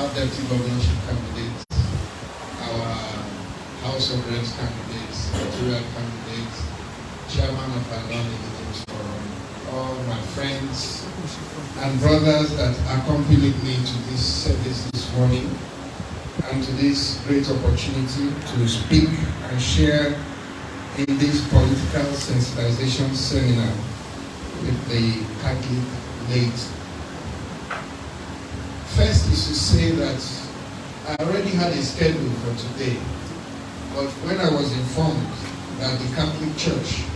our deputy governorship candidates, our House of Reps candidates, editorial candidates, chairman of our non-executive forum, all my friends and brothers that accompanied me to this service this morning, and to this great opportunity to speak and share in this political sensitization seminar with the Catholic laity. First is to say that I already had a schedule for today, but when I was informed that the Catholic Church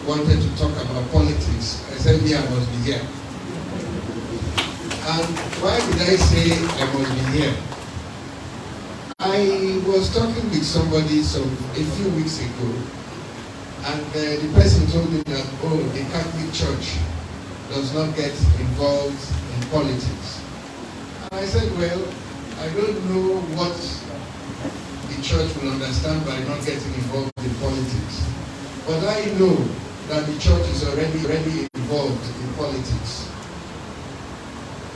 wanted to talk about politics, I said, yeah, I must be here. And why did I say I must be here? I was talking with somebody a few weeks ago, and the person told me that, oh, the Catholic Church does not get involved in politics. And I said, well, I don't know what the church will understand by not getting involved in politics. But I know that the church is already involved in politics.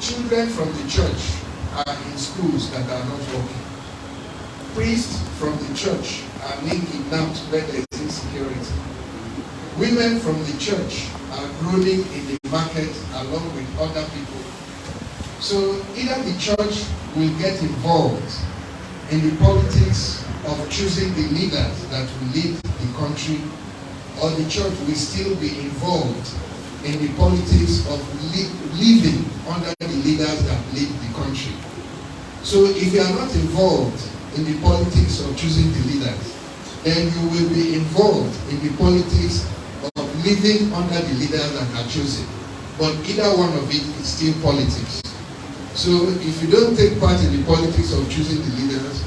Children from the church are in schools that are not working. Priests from the church are being kidnapped where there is insecurity. Women from the church are groaning in the market along with other people. So either the church will get involved in the politics of choosing the leaders that will lead the country, or the church will still be involved in the politics of living under the leaders that lead the country. So if you are not involved in the politics of choosing the leaders, then you will be involved in the politics of living under the leaders that are chosen. But either one of it is still politics. So if you don't take part in the politics of choosing the leaders,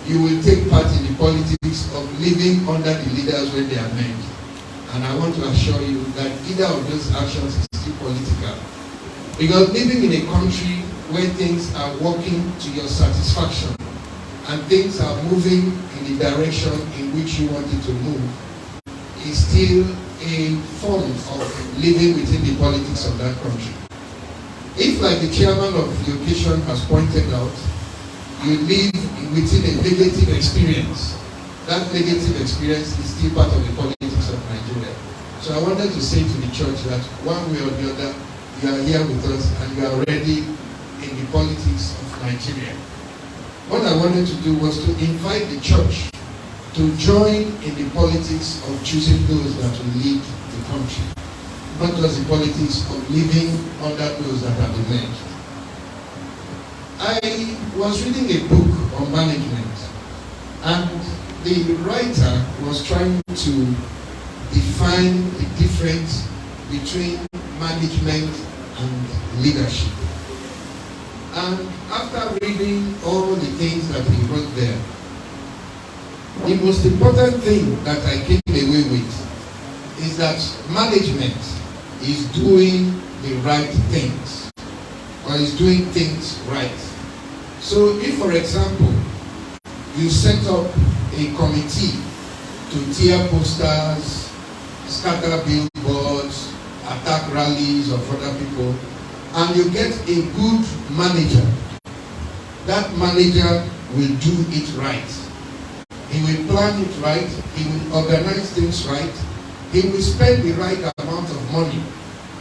you will take part in the politics of living under the leaders when they are named. And I want to assure you that either of those actions is still political. Because living in a country where things are working to your satisfaction and things are moving in the direction in which you want it to move is still a form of living within the politics of that country. If, like the chairman of the occasion has pointed out, you live within a negative experience, that negative experience is still part of the politics of Nigeria. So I wanted to say to the church that one way or the other, you are here with us and you are already in the politics of Nigeria. What I wanted to do was to invite the church to join in the politics of choosing those that will lead the country, not just the politics of living under those that have been named. I was reading a book on management, and the writer was trying to define the difference between management and leadership. And after reading all the things that he wrote there, the most important thing that I came away with is that management is doing the right things, or is doing things right. So if, for example, you set up a committee to tear posters, scatter billboards, attack rallies of other people, and you get a good manager, that manager will do it right. He will plan it right, he will organize things right, he will spend the right amount of money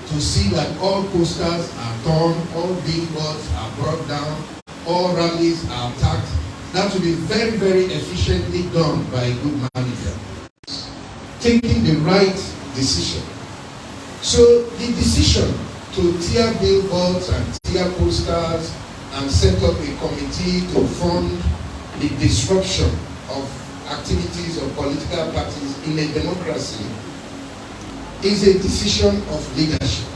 to see that all posters are torn, all billboards are brought down, all rallies are attacked. That will be very, very efficiently done by a good manager. Taking the right decision. So the decision to tear billboards and tear posters and set up a committee to fund the disruption of activities of political parties in a democracy is a decision of leadership.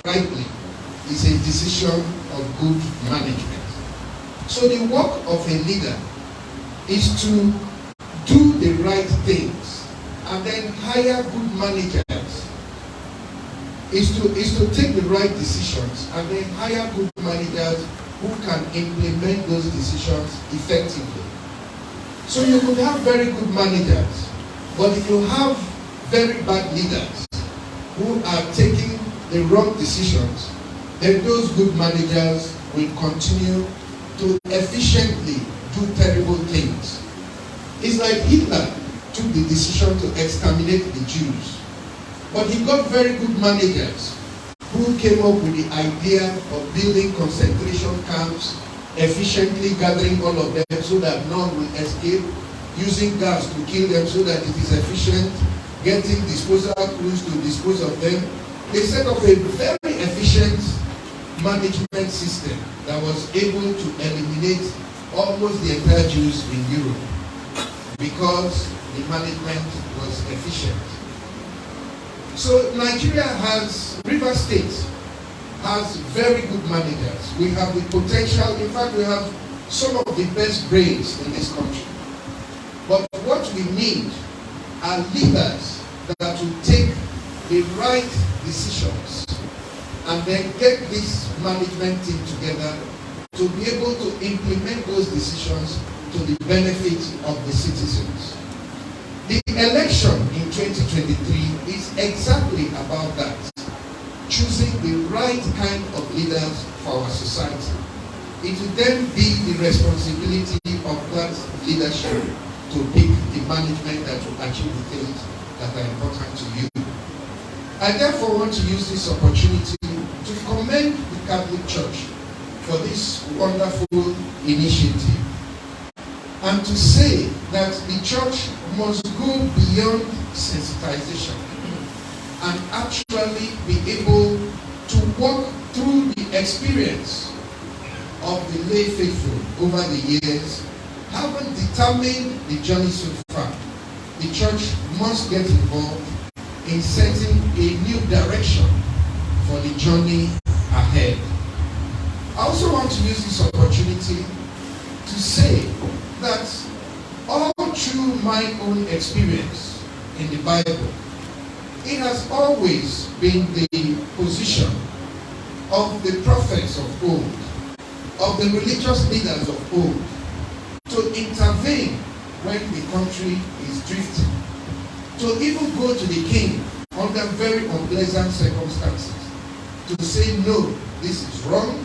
Rightly, is a decision of good management. So the work of a leader is to do the right things and then hire good managers. Is to take the right decisions and then hire good managers who can implement those decisions effectively. So you could have very good managers, but if you have very bad leaders who are taking the wrong decisions, then those good managers will continue to efficiently do terrible things. It's like Hitler took the decision to exterminate the Jews, but he got very good managers who came up with the idea of building concentration camps, efficiently gathering all of them so that none will escape, using gas to kill them so that it is efficient, getting disposal crews to dispose of them. They set up a very efficient management system that was able to eliminate almost the entire Jews in Europe because the management was efficient. So Nigeria has, River State has very good managers. We have the potential, in fact we have some of the best brains in this country. But what we need are leaders that will take the right decisions and then get this management team together to be able to implement those decisions to the benefit of the citizens. The election in 2023 is exactly about that. Choosing the right kind of leaders for our society. It will then be the responsibility of that leadership to pick the management that will achieve the things that are important to you. I therefore want to use this opportunity to commend the Catholic Church for this wonderful initiative and to say that the church must go beyond sensitization and actually be able to walk through the experience of the lay faithful over the years. Having determined the journey so far, the church must get involved in setting a new direction for the journey ahead. I also want to use this opportunity to say that all through my own experience in the Bible, it has always been the position of the prophets of old, of the religious leaders of old, to intervene when the country is drifting, to even go to the king under very unpleasant circumstances, to say, no, this is wrong,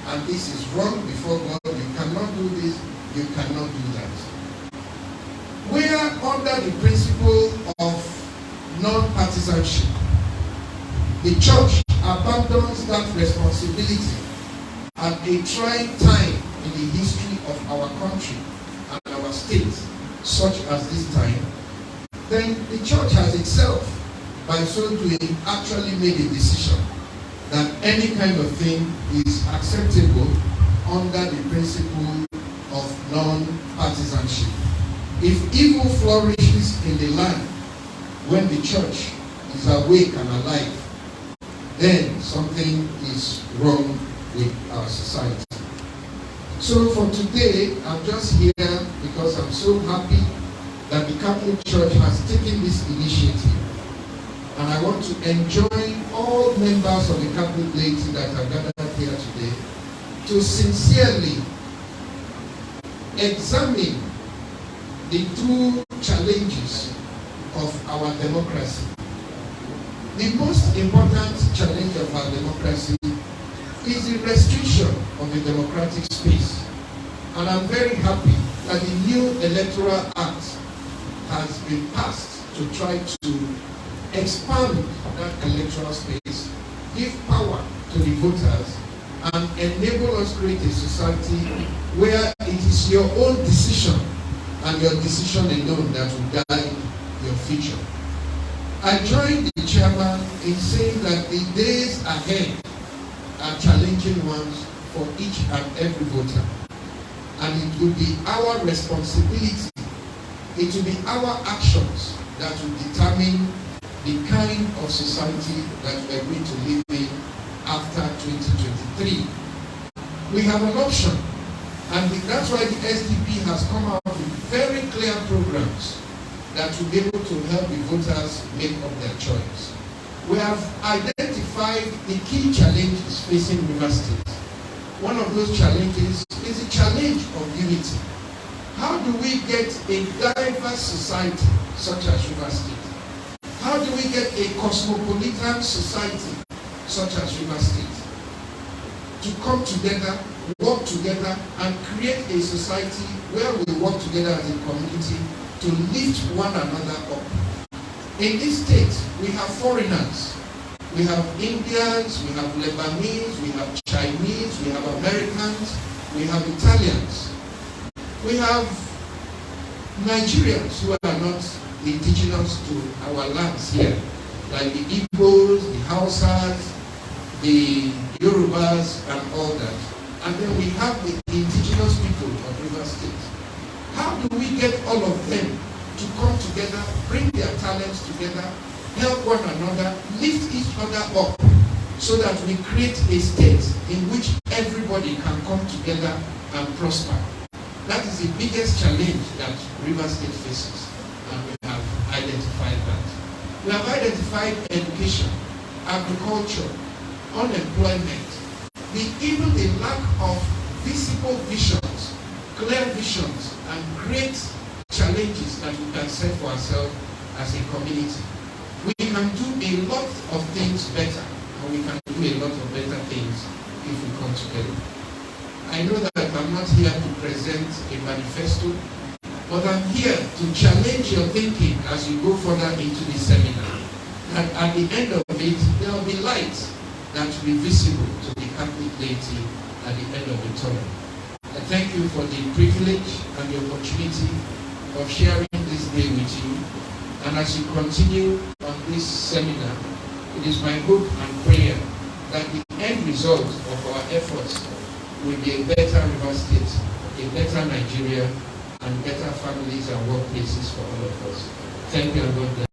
and this is wrong before God, you cannot do this, you cannot do that. We are under the principle of non-partisanship. The church abandons that responsibility at a trying time in the history of our country and our state, such as this time. Then the church has itself, by so doing, actually made a decision that any kind of thing is acceptable under the principle of non-partisanship. If evil flourishes in the land when the church is awake and alive, then something is wrong with our society. So for today, I'm just here because I'm so happy that the Catholic Church has taken this initiative. And I want to enjoin all members of the Catholic laity that are gathered here today to sincerely examine the true challenges of our democracy. The most important challenge of our democracy is the restriction of the democratic space. And I'm very happy that the new Electoral Act has been passed to try to expand that electoral space, give power to the voters, and enable us to create a society where it is your own decision and your decision alone that will guide your future. I join the chairman in saying that the days ahead are challenging ones for each and every voter. And it will be our responsibility, it will be our actions that will determine the kind of society that we are going to live in after 2023. We have an option, and that's why the SDP has come out with very clear programs that will be able to help the voters make up their choice. We have identified the key challenges facing River State. One of those challenges is the challenge of unity. How do we get a diverse society such as River State? How do we get a cosmopolitan society such as River State? to come together, work together, and create a society where we work together as a community to lift one another up. In this state, we have foreigners. We have Indians, we have Lebanese, we have Chinese, we have Americans, we have Italians. We have Nigerians who are not indigenous to our lands here, like the Igbos, the Hausas, the Yorubas, and all that. And then we have the indigenous people of River State. How do we get all of them to come together, bring their talents together, help one another, lift each other up, so that we create a state in which everybody can come together and prosper? That is the biggest challenge that River State faces, and we have identified that. We have identified education, agriculture, unemployment, even the lack of visible visions, clear visions, and great challenges that we can set for ourselves as a community. We can do a lot of things better, and we can do a lot of better things if we come together. I know that I'm not here to present a manifesto, but I'm here to challenge your thinking as you go further into the seminar. And at the end of it, there will be light that will be visible to the Catholic laity at the end of the tunnel. I thank you for the privilege and the opportunity of sharing this day with you. And as you continue on this seminar, it is my hope and prayer that the end result of our efforts will be a better River State, a better Nigeria, and better families and workplaces for all of us. Thank you, and God bless.